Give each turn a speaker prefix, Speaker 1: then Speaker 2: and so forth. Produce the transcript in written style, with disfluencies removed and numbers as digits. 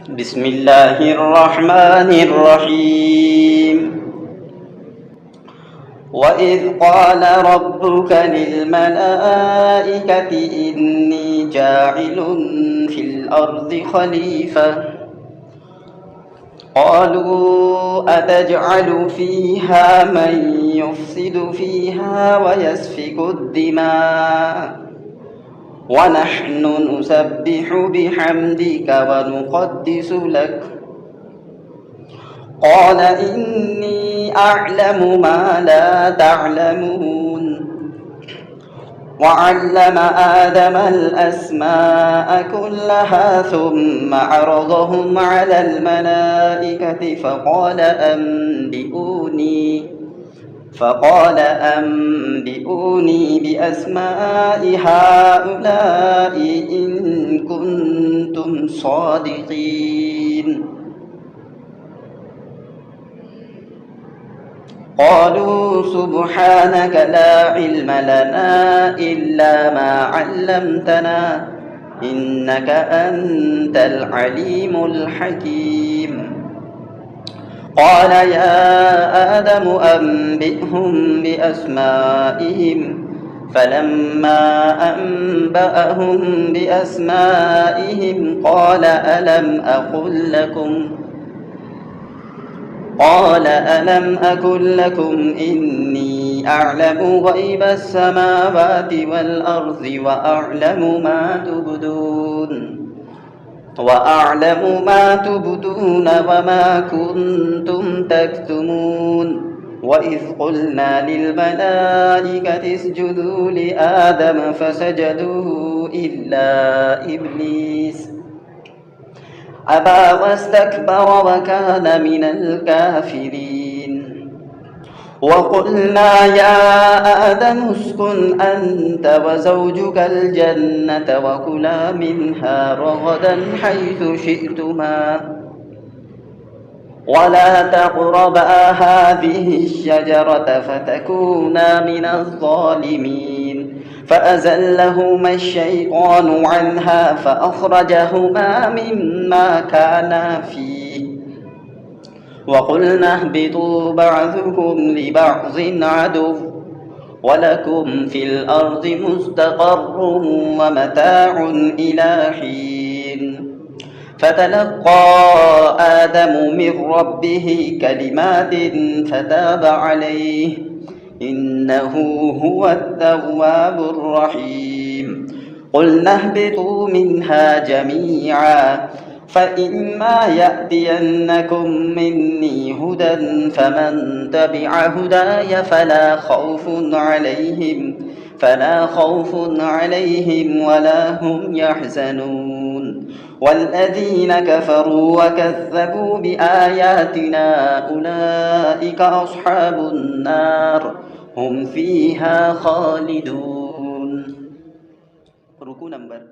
Speaker 1: بسم الله الرحمن الرحيم. وإذ قال ربك للملائكة إني جاعل في الأرض خليفة قالوا أتجعل فيها من يفسد فيها ويسفك الدماء ونحن نسبح بحمدك ونقدس لك قال إني أعلم ما لا تعلمون وعلم آدم الأسماء كلها ثم عرضهم على الملائكة فقال أنبئوني بأسماء هؤلاء إن كنتم صادقين. قالوا سبحانك لا علم لنا إلا ما علمتنا إنك أنت العليم الحكيم. قال يا آدم أنبئهم بأسمائهم فلما أنبأهم بأسمائهم قال ألم أقل لكم إني أعلم غيب السماوات والأرض وأعلم ما تبدون وما كنتم تكتمون. وإذ قلنا للملائكة اسجدوا لآدم فسجدوا إلا إبليس أبى واستكبر وكان من الكافرين. وقلنا يا آدم اسكن أنت وزوجك الجنة وكلا منها رغدا حيث شئتما ولا تقربا هذه الشجرة فتكونا من الظالمين. فأزلهما الشيطان عنها فأخرجهما مما كانا فيه وقلنا اهبطوا بعضكم لبعض عدو ولكم في الأرض مستقر ومتاع إلى حين. فتلقى آدم من ربه كلمات فتاب عليه إنه هو التواب الرحيم. قلنا اهبطوا منها جميعا فإما يأتينكم مني هدى فمن تبع هداي فلا خوف عليهم ولا هم يحزنون. والذين كفروا وكذبوا بآياتنا أولئك أصحاب النار هم فيها خالدون. Ruku number